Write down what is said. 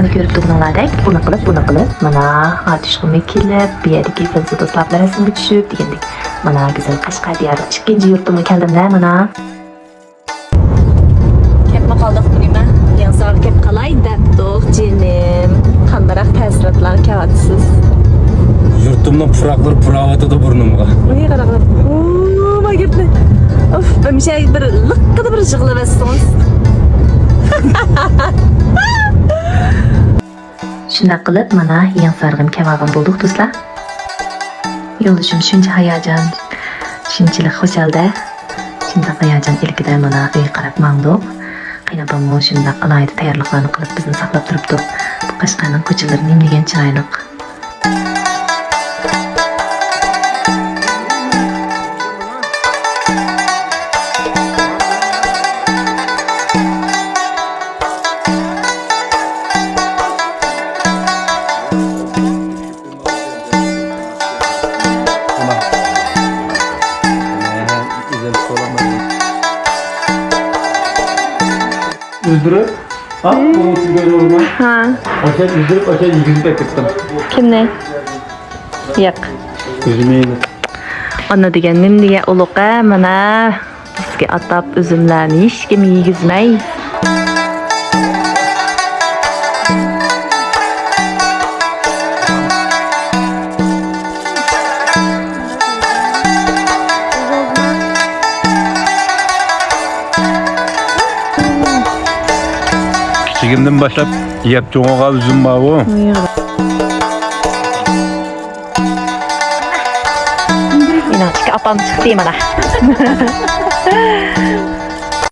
Mana ko'rib turganlaridek, buni qilib, mana artishqimga kelib, bu yerdagi Filza do'stlar bilan rasmga tushib degandek. Mana güzel Qashqadaryo ikkinchi yurtimga keldim-da, mana. Kepma qoldik deyman. Yansoq kep qalay debdiq, jinim. Qandaroq ta'sirotlar kelyapsiz? Yurtimning puraqlari puravatida burnimga. Uy qaraqlar. Ma gapni. Of, ben bir şey bir lıkkıda bir jig'lab assangiz. Shunday qilib, mana yansarg'im kavag'im bo'ldik do'stlar. Yo'lishim shuncha hayajon, shunchalik xushal-da. Shunday hayajon ilkida mana uy qarab mangdiq. Qaynopam shunday alayda tayyorliklarni qilib bizni saqlab turibdi. Bu Qashqarning ko'chalari nimdegan chiroyli. Üzdürüp, ha? Bu böyle olmaz. Ha. Aşağı üzdürüp aşağı yıkızıp ekittim. Kimni? Yo'q. Üzümeydi. Ona degan nimga uluqa mana bizga atab üzümlarni hech kim yegizmay. Küçüğümden başlayıp yiyip çoğuğa üzüm var bu. Yine çık apam çıktı mana.